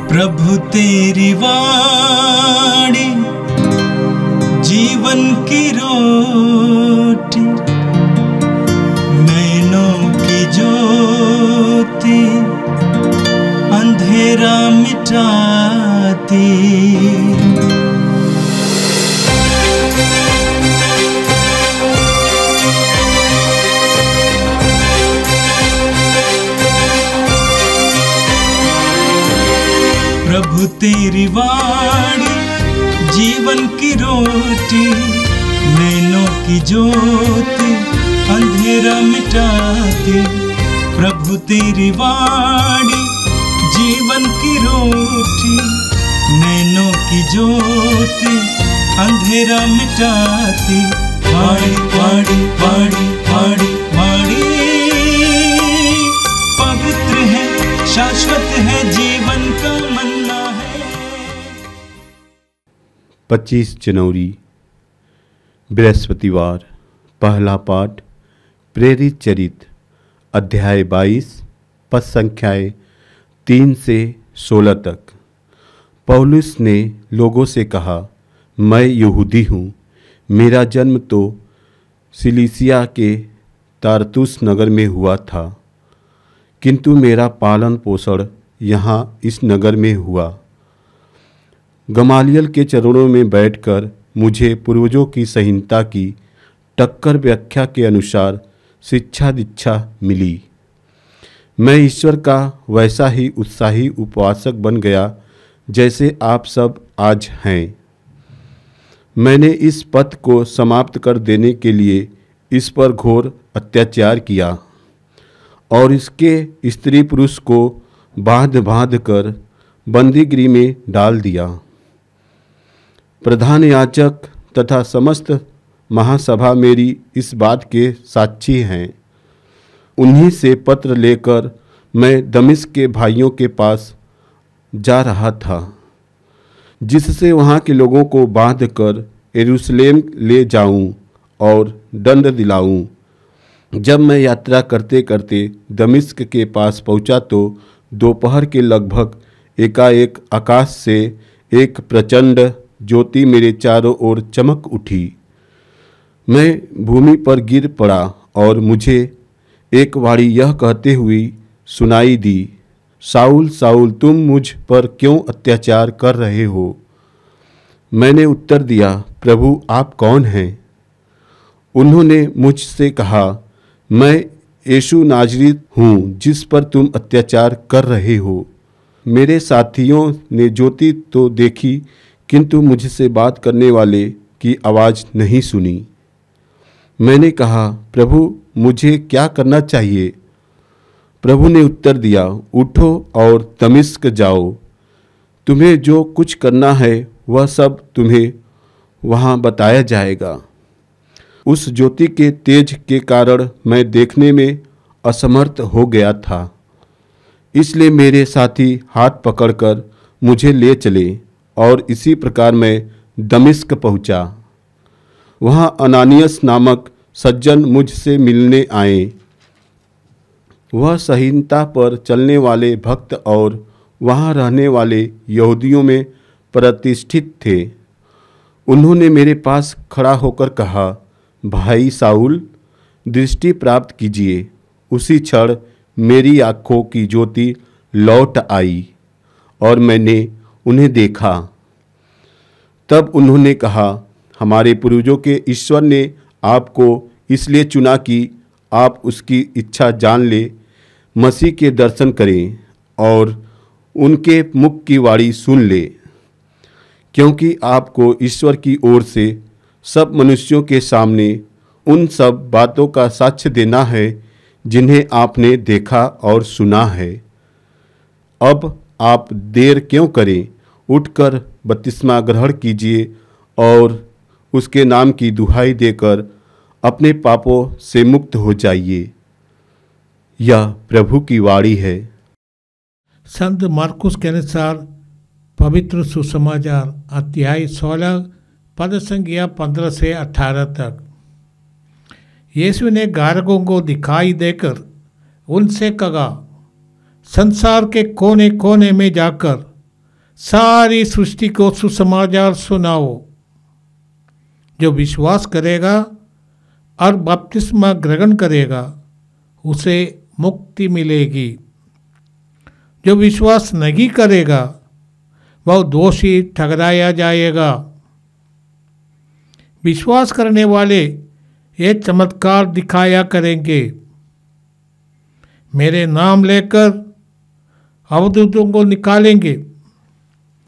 प्रभु तेरी वाणी जीवन की रोटी, नैनों की ज्योति अंधेरा मिटाती। प्रभु तेरी वाणी जीवन की रोटी, नैनों की ज्योति अंधेरा मिटाती। प्रभु तेरी वाणी जीवन की रोटी, नैनों की ज्योति अंधेरा मिटाती। वाणी वाणी वाणी वाणी वाणी पवित्र है, शाश्वत है, जीवन का मन्ना है। 25 जनवरी बृहस्पतिवार। पहला पाठ प्रेरित चरित्र अध्याय 22 पद संख्याएँ 3 से 16 तक। पौलुस ने लोगों से कहा, मैं यहूदी हूँ, मेरा जन्म तो सिलिसिया के तारतुस नगर में हुआ था, किंतु मेरा पालन पोषण यहाँ इस नगर में हुआ। गमालियल के चरणों में बैठकर मुझे पूर्वजों की संहिता की टक्कर व्याख्या के अनुसार शिक्षा दीक्षा मिली। मैं ईश्वर का वैसा ही उत्साही उपवासक बन गया जैसे आप सब आज हैं। मैंने इस पथ को समाप्त कर देने के लिए इस पर घोर अत्याचार किया और इसके स्त्री पुरुष को बांध कर बंदीगृह में डाल दिया। प्रधान याजक तथा समस्त महासभा मेरी इस बात के साक्षी हैं। उन्हीं से पत्र लेकर मैं दमिश्क के भाइयों के पास जा रहा था, जिससे वहाँ के लोगों को बांध कर यरूशलेम ले जाऊं और दंड दिलाऊं। जब मैं यात्रा करते करते दमिश्क के पास पहुँचा तो दोपहर के लगभग एकाएक आकाश से एक प्रचंड ज्योति मेरे चारों ओर चमक उठी। मैं भूमि पर गिर पड़ा और मुझे एक वाणी यह कहते हुए सुनाई दी, साउल साउल तुम मुझ पर क्यों अत्याचार कर रहे हो? मैंने उत्तर दिया, प्रभु आप कौन हैं? उन्होंने मुझसे कहा, मैं यीशु नाजरी हूँ जिस पर तुम अत्याचार कर रहे हो। मेरे साथियों ने ज्योति तो देखी, किंतु मुझसे बात करने वाले की आवाज़ नहीं सुनी। मैंने कहा, प्रभु मुझे क्या करना चाहिए? प्रभु ने उत्तर दिया, उठो और दमिश्क जाओ, तुम्हें जो कुछ करना है वह सब तुम्हें वहाँ बताया जाएगा। उस ज्योति के तेज के कारण मैं देखने में असमर्थ हो गया था, इसलिए मेरे साथी हाथ पकड़कर मुझे ले चले और इसी प्रकार मैं दमिश्क पहुँचा। वहाँ अनानियस नामक सज्जन मुझसे मिलने आए। वह संहिता पर चलने वाले भक्त और वहाँ रहने वाले यहूदियों में प्रतिष्ठित थे। उन्होंने मेरे पास खड़ा होकर कहा, भाई साउल दृष्टि प्राप्त कीजिए। उसी क्षण मेरी आँखों की ज्योति लौट आई और मैंने उन्हें देखा। तब उन्होंने कहा, हमारे पूर्वजों के ईश्वर ने आपको इसलिए चुना कि आप उसकी इच्छा जान ले, मसीह के दर्शन करें और उनके मुख की वाणी सुन ले, क्योंकि आपको ईश्वर की ओर से सब मनुष्यों के सामने उन सब बातों का साक्ष्य देना है जिन्हें आपने देखा और सुना है। अब आप देर क्यों करें? उठकर बपतिस्मा ग्रहण कीजिए और उसके नाम की दुहाई देकर अपने पापों से मुक्त हो जाइए। यह प्रभु की वाणी है। संत मार्कुस के अनुसार पवित्र सुसमाचार अध्याय 16 पद संख्या 15 से 18 तक। यीशु ने गारकों को दिखाई देकर उनसे कहा, संसार के कोने कोने में जाकर सारी सृष्टि को सुसमाचार सुनाओ। जो विश्वास करेगा और बपतिस्मा ग्रहण करेगा उसे मुक्ति मिलेगी। जो विश्वास नहीं करेगा वह दोषी ठहराया जाएगा। विश्वास करने वाले ये चमत्कार दिखाया करेंगे। मेरे नाम लेकर अवधूतों को निकालेंगे,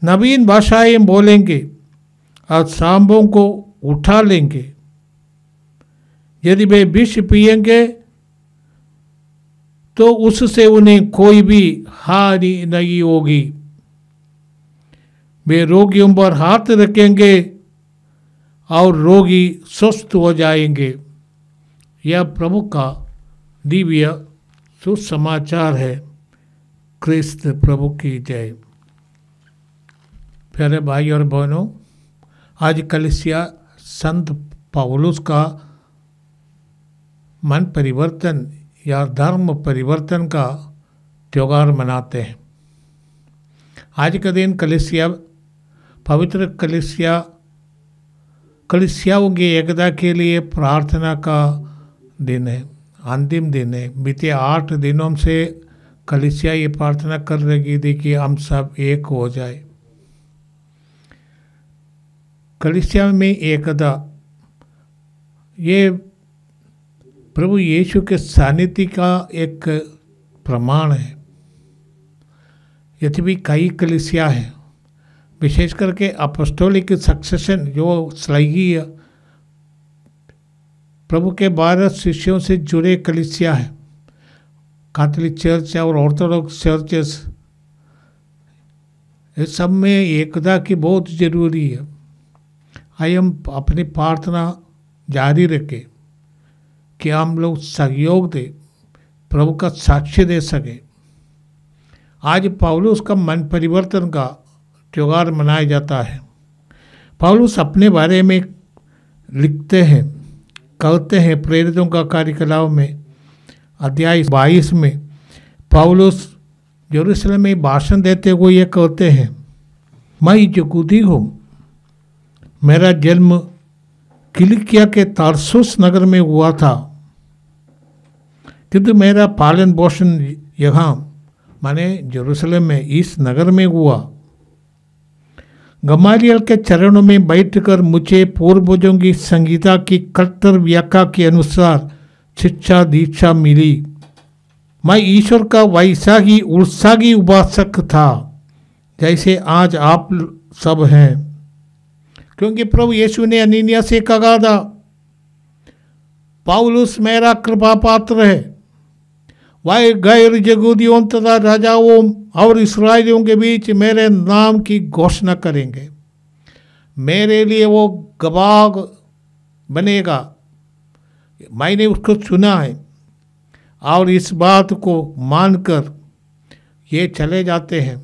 नवीन भाषाएं बोलेंगे और सांपों को उठा लेंगे। यदि वे विष पिएंगे तो उससे उन्हें कोई भी हानि नहीं होगी। वे रोगियों पर हाथ रखेंगे और रोगी स्वस्थ हो जाएंगे। यह प्रभु का दिव्य सुसमाचार है। क्रिस्त प्रभु की जय। प्यारे भाई और बहनों, आज कलीसिया संत पौलुस का मन परिवर्तन या धर्म परिवर्तन का त्योहार मनाते हैं। आज का दिन कलीसिया पवित्र कलीसियाओं की एकता के लिए प्रार्थना का दिन है, अंतिम दिन है। बीते 8 दिनों से कलीसिया ये प्रार्थना कर रही थी कि हम सब एक हो जाए। कलीसिया में एकता ये प्रभु यीशु के सानिध्य का एक प्रमाण है। यदि भी कई कलीसिया हैं, विशेष करके अपोस्टोलिक सक्सेशन जो स्लाइगी प्रभु के 12 शिष्यों से जुड़े कलीसिया है, कैथोलिक चर्च और ऑर्थोडॉक्स चर्चेस, इस सब में एकता की बहुत ज़रूरी है। आइए हम अपनी प्रार्थना जारी रखें कि हम लोग सहयोग दें, प्रभु का साक्ष्य दे सके। आज पौलुस का मन परिवर्तन का त्योहार मनाया जाता है। पौलुस अपने बारे में लिखते हैं, कहते हैं प्रेरितों का कार्यकलाप में अध्याय 22 में पौलुस यरूशलेम में भाषण देते हुए ये कहते हैं, मैं यहूदी हूँ, मेरा जन्म किलिकिया के तारसुस नगर में हुआ था, किंतु मेरा पालन पोषण यहाँ माने यरूशलेम में इस नगर में हुआ। गमालियल के चरणों में बैठकर मुझे पूर्वजों की संगीता की कट्टर व्याख्या के अनुसार शिक्षा दीक्षा मिली। मैं ईश्वर का वैसा ही उत्साही उपासक था जैसे आज आप सब हैं, क्योंकि प्रभु यीशु ने अननिया से कहा था, पौलुस मेरा कृपा पात्र है, वह गैर यहूदियों तथा राजाओं और इस्राएलियों के बीच मेरे नाम की घोषणा करेंगे। मेरे लिए वो गवाह बनेगा। मैंने उसको चुना है। और इस बात को मानकर ये चले जाते हैं।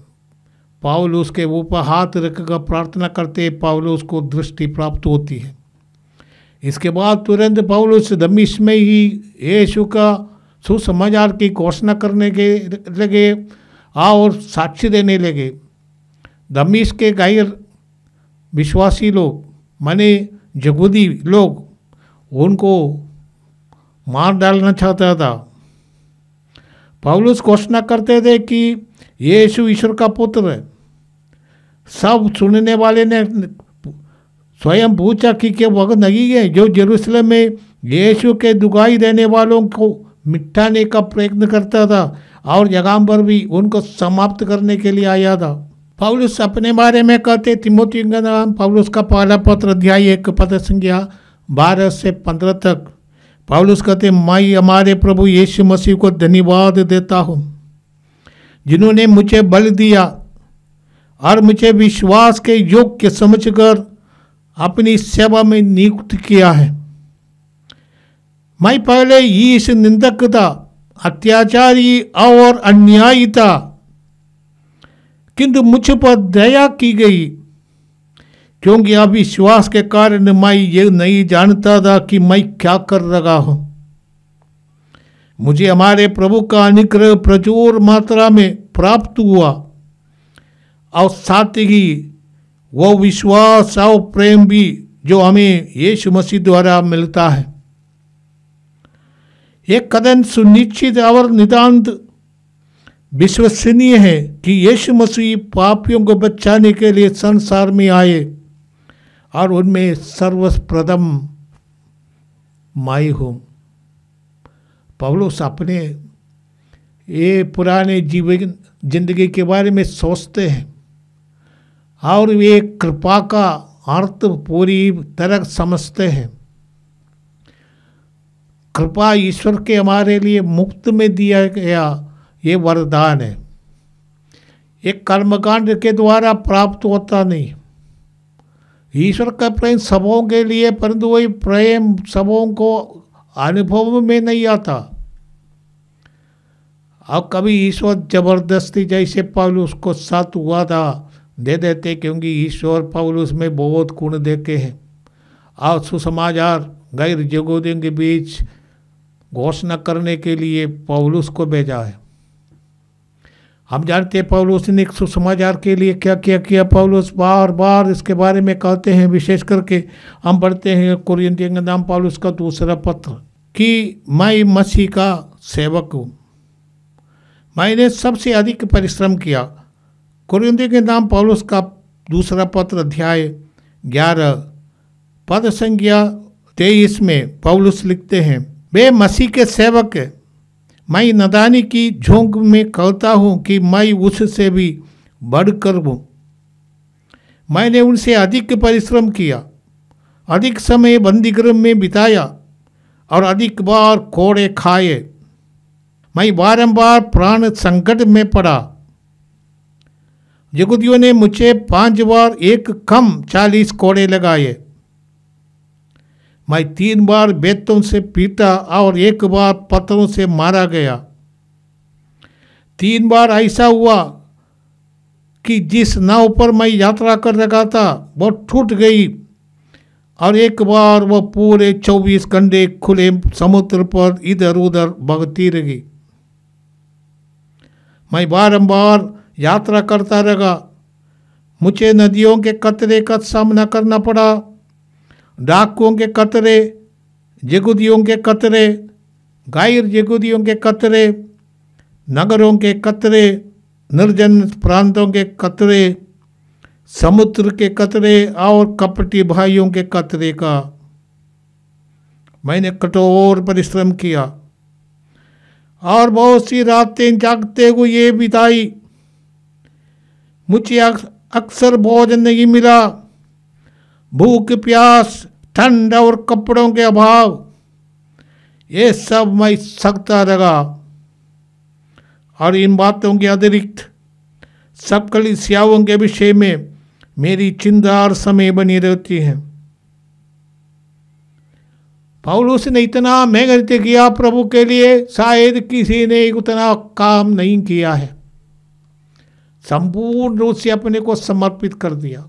पौलुस के ऊपर हाथ रखकर प्रार्थना करते पौलुस को दृष्टि प्राप्त होती है। इसके बाद तुरंत पौलुस दमिश्क में ही यीशु का सुसमाचार की घोषणा करने के लगे और साक्ष्य देने लगे। दमिश्क के गैर विश्वासी लोग माने यहूदी लोग उनको मार डालना चाहता था। पौलुस घोषणा करते थे कि यीशु ईश्वर का पुत्र है। सब सुनने वाले ने स्वयं पूछा कि क्या वह नहीं है जो यरूशलेम में यीशु के दुहाई देने वालों को मिटाने का प्रयत्न करता था और जगह पर भी उनको समाप्त करने के लिए आया था। पौलुस अपने बारे में कहते तिमोथी का नाम पौलुस का पहला पत्र अध्याय 1 पद संख्या 12 से 15 तक पौलुस कहते, मैं हमारे प्रभु यीशु मसीह को धन्यवाद देता हूँ जिन्होंने मुझे बल दिया और मुझे विश्वास के योग्य समझकर अपनी सेवा में नियुक्त किया है। मैं पहले ईश निंदक था, अत्याचारी और अन्यायी था, किंतु मुझ पर दया की गई क्योंकि अविश्वास के कारण मैं ये नहीं जानता था कि मैं क्या कर रहा हूँ। मुझे हमारे प्रभु का अनुग्रह प्रचुर मात्रा में प्राप्त हुआ और साथ ही वो विश्वास और प्रेम भी जो हमें यीशु मसीह द्वारा मिलता है। एक कदम सुनिश्चित और नितांत विश्वसनीय है कि यीशु मसीह पापियों को बचाने के लिए संसार में आए और उनमें सर्वप्रथम मैं हूँ। पौलुस अपने ये पुराने जीवन जिंदगी के बारे में सोचते हैं और वे कृपा का अर्थ पूरी तरह समझते हैं। कृपा ईश्वर के हमारे लिए मुफ्त में दिया गया ये वरदान है। एक कर्मकांड के द्वारा प्राप्त होता नहीं। ईश्वर का प्रेम सबों के लिए, परंतु वही प्रेम सबों को अनुभव में नहीं आता। अब कभी ईश्वर जबरदस्ती, जैसे पौलुस को साथ हुआ था, दे देते, क्योंकि ईश्वर पौलुस में बहुत गुण देखे हैं। और सुसमाचार गैर यहूदियों के बीच घोषणा करने के लिए पौलुस को भेजा है। हम जानते हैं पौलुस ने सुसमाचार के लिए क्या क्या किया। पौलुस बार बार इसके बारे में कहते हैं। विशेष करके हम पढ़ते हैं कुरिन्थियों के नाम पौलुस का दूसरा पत्र कि मैं मसीह का सेवक हूँ, मैंने सबसे अधिक परिश्रम किया। कुरिन्थियों के नाम पौलुस का दूसरा पत्र अध्याय 11 पद संख्या 23 में पौलुस लिखते हैं, वे मसीह के सेवक है। मैं नादानी की झोंक में कहता हूँ कि मैं उससे भी बढ़कर हूँ। मैंने उनसे अधिक परिश्रम किया, अधिक समय बंदीगृह में बिताया और अधिक बार कोड़े खाए। मैं बारंबार प्राण संकट में पड़ा। यहूदियों ने मुझे 5 बार एक कम 40 कोड़े लगाए। मैं 3 बार बेतों से पीटा और 1 बार पत्थरों से मारा गया। 3 बार ऐसा हुआ कि जिस नाव पर मैं यात्रा कर रहा था वो टूट गई और 1 बार वो पूरे 24 घंटे खुले समुद्र पर इधर उधर बहती रही। मैं बारंबार यात्रा करता रहा। मुझे नदियों के खतरे का सामना करना पड़ा, डाकुओं के खतरे, यहूदियों के खतरे, गैर यहूदियों के खतरे, नगरों के खतरे, निर्जन प्रांतों के खतरे, समुद्र के खतरे और कपटी भाइयों के खतरे का मैंने कठोर परिश्रम किया और बहुत सी रातें जागते हुए बिताई। मुझे अक्सर भोजन नहीं मिला। भूख, प्यास, ठंड और कपड़ों के अभाव, ये सब मैं सकता रहा। और इन बातों के अतिरिक्त सब कलीसियाओं के विषय में मेरी चिंता हर समय बनी रहती है। पौलुस ने इतना मेहनत किया प्रभु के लिए, शायद किसी ने उतना काम नहीं किया है। संपूर्ण रूप से अपने को समर्पित कर दिया।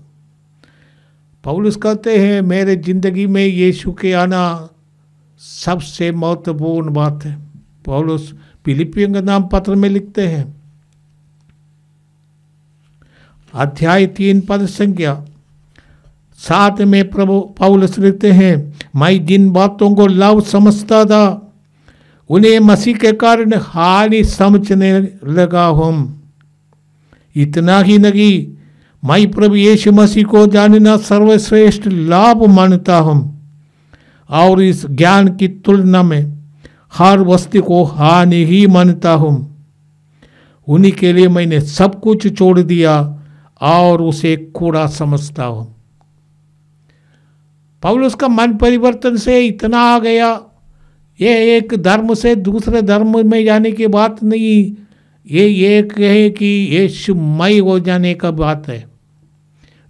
पौलुस कहते हैं, मेरे जिंदगी में यीशु के आना सबसे महत्वपूर्ण बात है। पौलुस फिलिपियों के नाम पत्र में लिखते हैं, अध्याय 3 पद संख्या 7 में प्रभु पौलुस लिखते हैं, मैं जिन बातों को लाभ समझता था उन्हें मसीह के कारण हानि समझने लगा हूँ। इतना ही नहीं, मैं प्रभु यीशु मसीह को जानना सर्वश्रेष्ठ लाभ मानता हूँ और इस ज्ञान की तुलना में हर वस्तु को हानि ही मानता हूँ। उन्हीं के लिए मैंने सब कुछ छोड़ दिया और उसे कूड़ा समझता हूँ। पौलुस का मन परिवर्तन से इतना आ गया, ये एक धर्म से दूसरे धर्म में जाने की बात नहीं, ये कहे कि यीशुमय हो जाने का बात है,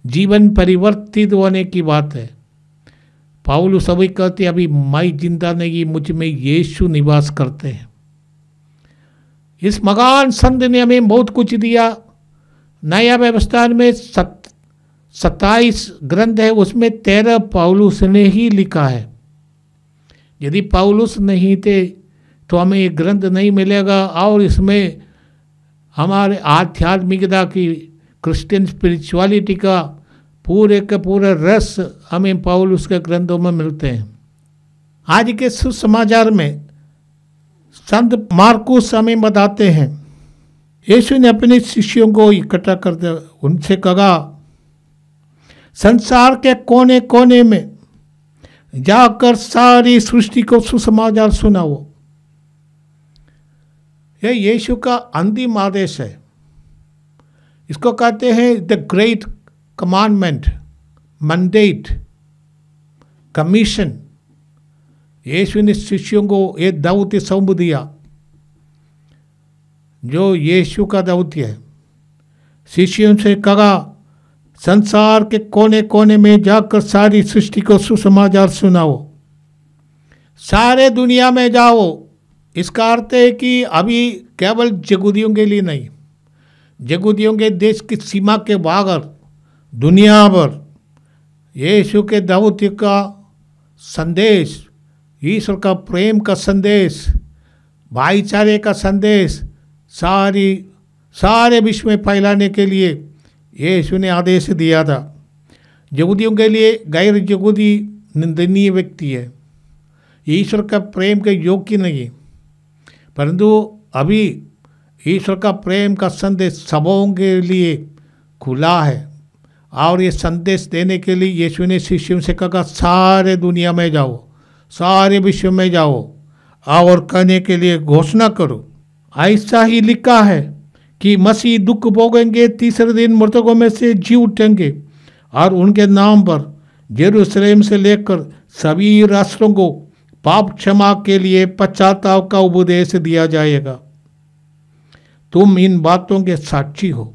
जीवन परिवर्तित होने की बात है। पौलुस अभी कहते अभी मैं जिंदा नहीं, मुझ में यीशु निवास करते हैं। इस महान संत ने हमें बहुत कुछ दिया। नया व्यवस्था में 27 ग्रंथ है, उसमें 13 पौलुस ने ही लिखा है। यदि पौलुस नहीं थे तो हमें ये ग्रंथ नहीं मिलेगा और इसमें हमारे आध्यात्मिकता की क्रिश्चियन स्पिरिचुअलिटी का पूरा रस हमें पौलुस के ग्रंथों में मिलते हैं। आज के सुसमाचार में संत मार्कुस हमें बताते हैं, यीशु ने अपने शिष्यों को इकट्ठा करते उनसे कहा, संसार के कोने कोने में जाकर सारी सृष्टि को सुसमाचार सुनाओ। यह यीशु का अंतिम आदेश है। इसको कहते हैं the great commandment, mandate, commission. Yeshu ने शिष्यों को एक दौत्य सौंप दिया जो यीशु का दौत्य है। शिष्यों से कहा, संसार के कोने कोने में जाकर सारी सृष्टि को सुसमाचार सुनाओ। सारे दुनिया में जाओ। इसका अर्थ है कि अभी केवल यहूदियों के लिए नहीं, यहूदियों के देश की सीमा के बाहर दुनिया भर यीशु के दौत्य का संदेश, ईश्वर का प्रेम का संदेश, भाईचारे का संदेश सारे विश्व में फैलाने के लिए यीशु ने आदेश दिया था। यहूदियों के लिए गैर यहूदी निंदनीय व्यक्ति है, ईश्वर का प्रेम के योग्य नहीं है, परंतु अभी ईश्वर का प्रेम का संदेश सबों के लिए खुला है। और ये संदेश देने के लिए यीशु ने शिष्यों से कहा, सारे दुनिया में जाओ, सारे विश्व में जाओ और कहने के लिए घोषणा करो। ऐसा ही लिखा है कि मसीह दुख भोगेंगे, तीसरे दिन मृतकों में से जी उठेंगे और उनके नाम पर यरूशलेम से लेकर सभी राष्ट्रों को पाप क्षमा के लिए पश्चाताप का उपदेश दिया जाएगा। तुम इन बातों के साक्षी हो।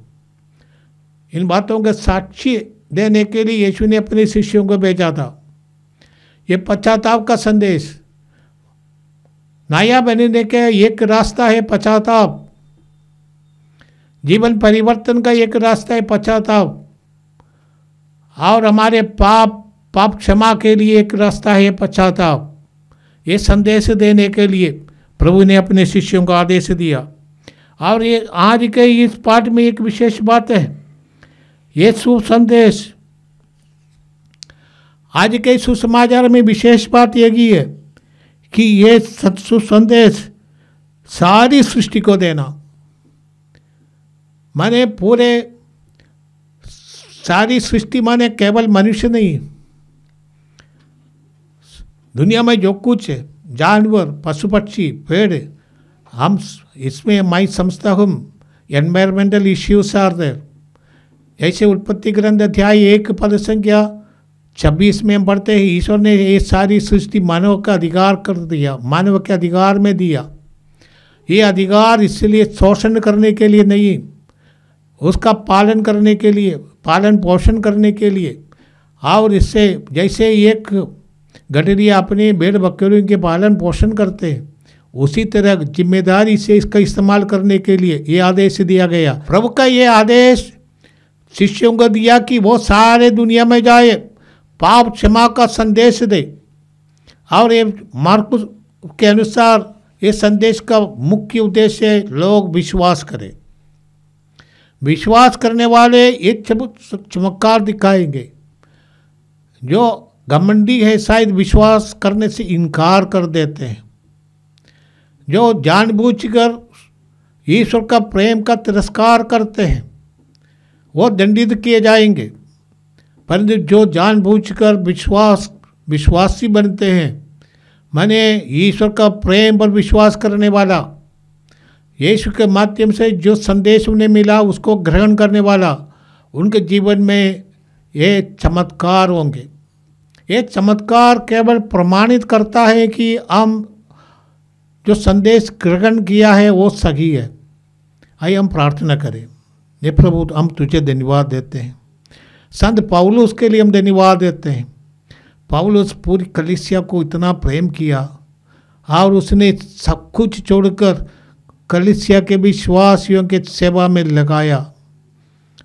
इन बातों के साक्षी देने के लिए यीशु ने अपने शिष्यों को भेजा था। ये पश्चाताप का संदेश, नया बनने का एक रास्ता है पश्चाताप, जीवन परिवर्तन का एक रास्ता है पश्चाताप, और हमारे पाप क्षमा के लिए एक रास्ता है पश्चाताप। ये संदेश देने के लिए प्रभु ने अपने शिष्यों को आदेश दिया। और ये आज के इस पाठ में एक विशेष बात है, ये सुसंदेश। आज के सुसमाचार में विशेष बात यही है कि ये सुसंदेश सारी सृष्टि को देना, माने पूरे सारी सृष्टि, माने केवल मनुष्य नहीं, दुनिया में जो कुछ है, जानवर, पशु पक्षी, पेड़, हम इसमें मैं समझता हूँ एनवायरमेंटल इश्यूज आर देयर। ऐसे उत्पत्ति ग्रंथ अध्याय 1 पद संख्या 26 में हम पढ़ते हैं, ईश्वर ने ये सारी सृष्टि मानव का अधिकार कर दिया, मानव के अधिकार में दिया। ये अधिकार इसलिए शोषण करने के लिए नहीं, उसका पालन करने के लिए, पालन पोषण करने के लिए। और इससे जैसे एक गठरिया अपने भेड़ बकरियों के पालन पोषण करते हैं, उसी तरह जिम्मेदारी से इसका इस्तेमाल करने के लिए ये आदेश दिया गया। प्रभु का ये आदेश शिष्यों को दिया कि वो सारे दुनिया में जाए, पाप क्षमा का संदेश दे। और ये मार्कुस के अनुसार ये संदेश का मुख्य उद्देश्य है लोग विश्वास करें। विश्वास करने वाले एक चमत्कार दिखाएंगे। जो घमंडी है शायद विश्वास करने से इनकार कर देते हैं, जो जानबूझकर ईश्वर का प्रेम का तिरस्कार करते हैं वो दंडित किए जाएंगे। परंतु जो जानबूझकर विश्वासी बनते हैं, माने ईश्वर का प्रेम पर विश्वास करने वाला, यीशु के माध्यम से जो संदेश उन्हें मिला उसको ग्रहण करने वाला, उनके जीवन में ये चमत्कार होंगे। ये चमत्कार केवल प्रमाणित करता है कि हम जो संदेश ग्रहण किया है वो सही है। आइए हम प्रार्थना करें। हे प्रभु, हम तुझे धन्यवाद देते हैं। संत पौलुस के लिए हम धन्यवाद देते हैं। पौलुस पूरी कलीसिया को इतना प्रेम किया और उसने सब कुछ छोड़कर कलीसिया के विश्वासियों के सेवा में लगाया।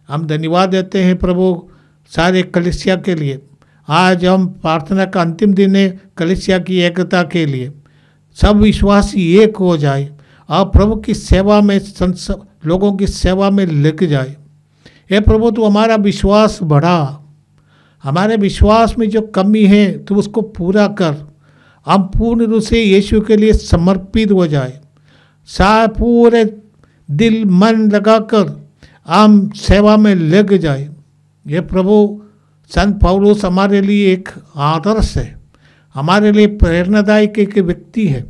हम धन्यवाद देते हैं प्रभु सारे कलीसिया के लिए। आज हम प्रार्थना का अंतिम दिन है कलीसिया की एकता के लिए। सब विश्वासी एक हो जाए और प्रभु की सेवा में लोगों की सेवा में लग जाए। हे प्रभु तू हमारा विश्वास बढ़ा, हमारे विश्वास में जो कमी है तो उसको पूरा कर। हम पूर्ण रूप से यीशु के लिए समर्पित हो जाए, पूरे दिल मन लगाकर हम सेवा में लग जाए। ये प्रभु संत पौलुस हमारे लिए एक आदर्श है, हमारे लिए प्रेरणादायक एक व्यक्ति है,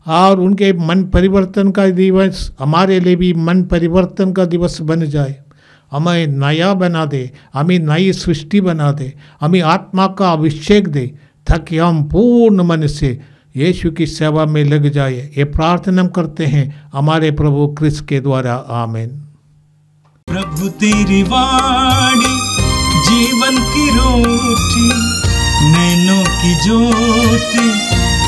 और उनके मन परिवर्तन का दिवस हमारे लिए भी मन परिवर्तन का दिवस बन जाए। हमें नया बना दे, हमें नई सृष्टि बना दे, हमें आत्मा का अभिषेक दे, ताकि हम पूर्ण मन से यीशु की सेवा में लग जाए। ये प्रार्थना करते हैं हमारे प्रभु क्रिस्त के द्वारा, आमीन। प्रभु तेरी वाणी जीवन की रोटी, नैनों की ज्योति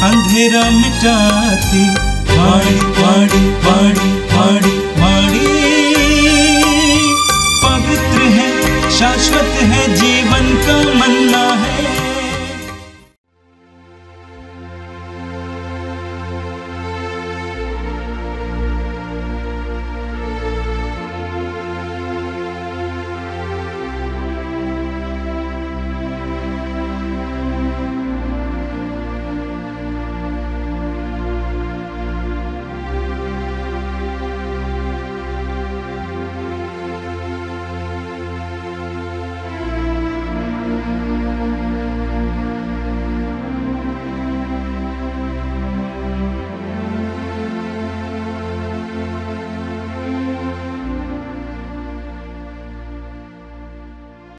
अंधेरा मिटाती। वाणी वाणी वाणी वाणी वाणी